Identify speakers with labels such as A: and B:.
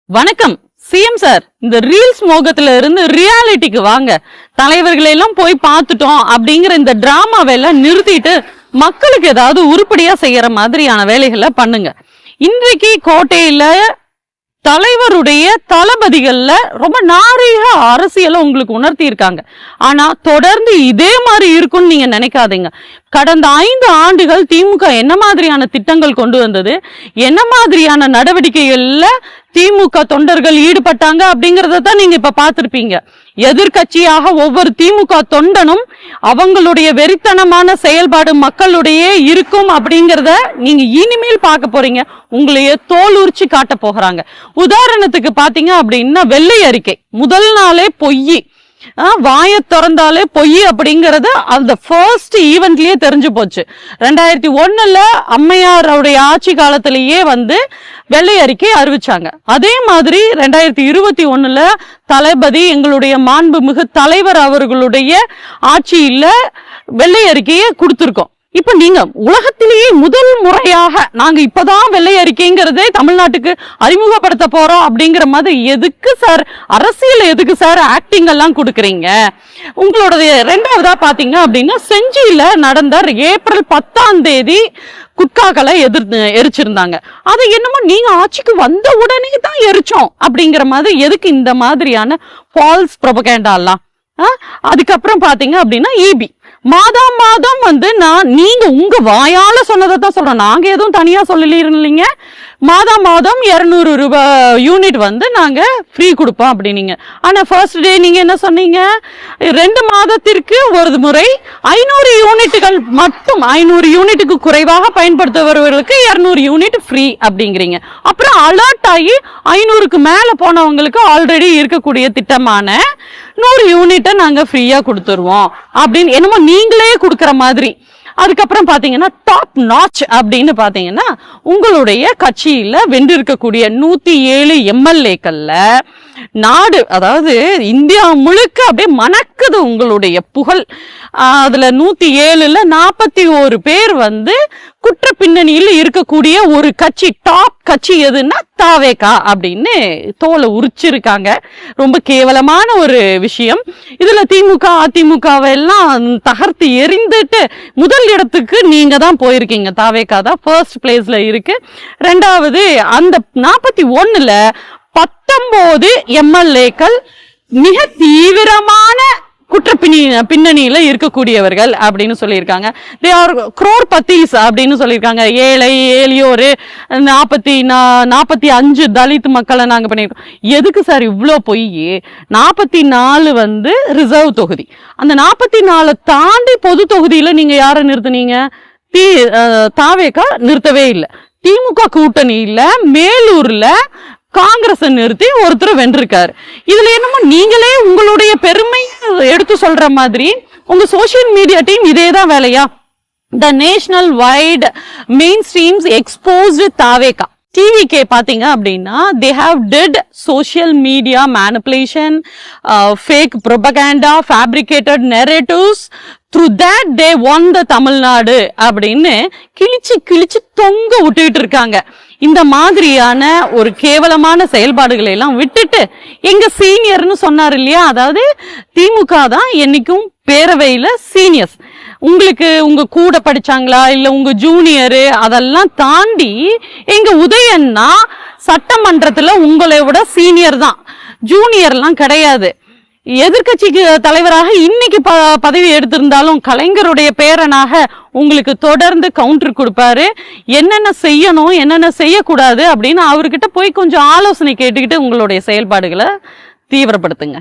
A: வணக்கம் CM sir. இந்த reels மோகத்துல இருந்து ரியாலிட்டிக்கு வாங்க. தலைவர்களை எல்லாம் போய் பார்த்துட்டோம் அப்படிங்கிற இந்த டிராமாவை எல்லாம் நிறுத்திட்டு மக்களுக்கு ஏதாவது உருப்படியா செய்யற மாதிரியான வேலைகளை பண்ணுங்க. இன்றைக்கு கோட்டையில தலைவருடைய தளபதிகள்ல ரொம்ப நாரீக அரசியலை உங்களுக்கு உணர்த்தி இருக்காங்க. ஆனா தொடர்ந்து இதே மாதிரி இருக்கும்னு நீங்க நினைக்காதீங்க. கடந்த 5 ஆண்டுகள் திமுக என்ன மாதிரியான திட்டங்கள் கொண்டு வந்தது, என்ன மாதிரியான நடவடிக்கைகள்ல திமுக தொண்டர்கள் ஈடுபட்டாங்க அப்படிங்கறத தான் நீங்க இப்ப பார்த்திருப்பீங்க. எதிர்கட்சியாக ஒவ்வொரு திமுக தொண்டனும் அவங்களுடைய வெறித்தனமான செயல்பாடு மக்களுடைய இருக்கும் அப்படிங்கறத நீங்க இனிமேல் பார்க்க போறீங்க. உங்களையே தோல் உரிச்சு காட்ட போகிறாங்க. உதாரணத்துக்கு பாத்தீங்க அப்படின்னா வெள்ளை அறிக்கை முதல் நாளே பொய், வாயை திறந்தாலே பொய் அப்படிங்கறது அந்த ஃபர்ஸ்ட் ஈவென்ட்லயே தெரிஞ்சு போச்சு. 2001 அம்மையாருடைய ஆட்சி காலத்திலேயே வெள்ளை அறிக்கை அறிவிச்சாங்க. அதே மாதிரி 2021 தளபதி எங்களுடைய மாண்புமிகு தலைவர் அவர்களுடைய ஆட்சியில வெள்ளை அறிக்கையை கொடுத்திருக்கோம். இப்ப நீங்க உலகத்திலேயே முதல் முறையாக நாங்க இப்பதான் வெள்ளை அறிக்கைங்கிறதே தமிழ்நாட்டுக்கு அறிமுகப்படுத்த போறோம் அப்படிங்கிற மாதிரி எதுக்கு சார் அரசியல், எதுக்கு சார் ஆக்டிங் எல்லாம் கொடுக்குறீங்க? உங்களோட ரெண்டாவதா பாத்தீங்க அப்படின்னா செஞ்சியில நடந்த ஏப்ரல் 10ஆம் தேதி குட்காக்களை எரிச்சிருந்தாங்க. அது என்னமோ நீங்க ஆட்சிக்கு வந்த உடனே தான் எரிச்சோம் அப்படிங்கிற மாதிரி எதுக்கு இந்த மாதிரியான ஃபால்ஸ் ப்ரொபகேண்டாலாம்? அதுக்கப்புறம் பாத்தீங்க அப்படின்னா இபி மாதம் நீங்க உங்க வாயால சொன்னதை தான் சொல்றோம். நாங்க எதுவும் தனியா சொல்லலீங்க. மாதம் 200 ரூபாய் யூனிட் நாங்க ஃப்ரீ கொடுப்போம் அப்படின்னீங்க. ஆனா ஃபர்ஸ்ட் டே நீங்க என்ன சொன்னீங்க? 2 மாதத்திற்கு ஒரு முறை 500 யூனிட்டுகள் மட்டும், 500 யூனிட்டுக்கு குறைவாக பயன்படுத்துபவர்களுக்கு 200 யூனிட் ஃப்ரீ அப்படிங்கிறீங்க. அப்புறம் அலர்ட் ஆகி 500க்கு மேல போனவங்களுக்கு ஆல்ரெடி இருக்கக்கூடிய திட்டமான 100 யூனிட்டை நாங்க ஃப்ரீயா கொடுத்துருவோம் அப்படின்னு என்னமோ நீங்களே கொடுக்கற மாதிரி. அதுக்கப்புறம் பாத்தீங்கன்னா டாப் நாச் அப்படின்னு பாத்தீங்கன்னா உங்களுடைய கட்சியில வென்றிருக்கக்கூடிய 107 எம்எல்ஏக்கள்ல நாடு, அதாவது இந்தியா முழுக்க அப்படியே மணக்குது உங்களுடைய புகழ். அதுல 107ல 41 பேர் குற்ற பின்னணியில் இருக்கக்கூடிய ஒரு கட்சி, டாப் கட்சி எதுன்னா தாவேகா அப்படின்னு தோலை உரிச்சிருக்காங்க. ரொம்ப கேவலமான ஒரு விஷயம். இதுல திமுக அதிமுகவை எல்லாம் தகர்த்து எரிந்துட்டு முதல் இடத்துக்கு நீங்க தான் போயிருக்கீங்க. தாவேகா தான் ஃபர்ஸ்ட் பிளேஸ்ல இருக்கு. ரெண்டாவது அந்த 41ல 19 எம்எல்ஏக்கள் மிக தீவிரமான குற்ற பின்னணியில இருக்கக்கூடியவர்கள் அப்படின்னு சொல்லியிருக்காங்க. தே ஆர் crorepathies அப்படின்னு சொல்லியிருக்காங்க. ஏழை எளியோரு 45 தலித் மக்களை நாங்க பண்ணிருக்கோம். எதுக்கு சார் இவ்வளோ பொய்? 44 ரிசர்வ் தொகுதி, அந்த 44 தாண்டி பொது தொகுதியில நீங்க யாரை நிறுத்துனீங்க? தாவேகா நிறுத்தவே இல்லை. திமுக கூட்டணியில மேலூர்ல காங்கிரஸ் நிறுத்தி ஒருத்தர் வென்றிருக்காரு. இதுல என்னமோ நீங்களே உங்களுடைய பெருமை எடுத்து சொல்ற மாதிரி உங்க சோசியல் மீடியா டீம் இதேதான் வேலையா? The national wide mainstreams exposed தாவேகா. டிவிகே பாத்தீங்க அப்படின்னா they have did social media manipulation, fake propaganda, fabricated narratives. Through that they won the Tamil Nadu அப்படின்னு கிழிச்சு தொங்க விட்டுட்டு இருக்காங்க. இந்த மாதிரியான ஒரு கேவலமான செயல்பாடுகளை எல்லாம் விட்டுட்டு எங்க சீனியர்னு சொன்னார் இல்லையா, அதாவது திமுக தான் என்னைக்கும் பேரவையில சீனியர்ஸ். உங்களுக்கு உங்க கூட படிச்சாங்களா இல்ல உங்க ஜூனியரு அதெல்லாம் தாண்டி எங்க உதயன்னா சட்டமன்றத்துல உங்களை விட சீனியர் தான், ஜூனியர்லாம் கிடையாது. எதிர்கட்சிக்கு தலைவராக இன்னைக்கு பதவி எடுத்திருந்தாலும் கலைஞருடைய பேரனாக உங்களுக்கு தொடர்ந்து கவுண்டர் கொடுப்பாரு. என்னென்ன செய்யணும் என்னென்ன செய்யக்கூடாது அப்படின்னு அவர்கிட்ட போய் கொஞ்சம் ஆலோசனை கேட்டுக்கிட்டு உங்களுடைய செயல்பாடுகளை தீவிரப்படுத்துங்க.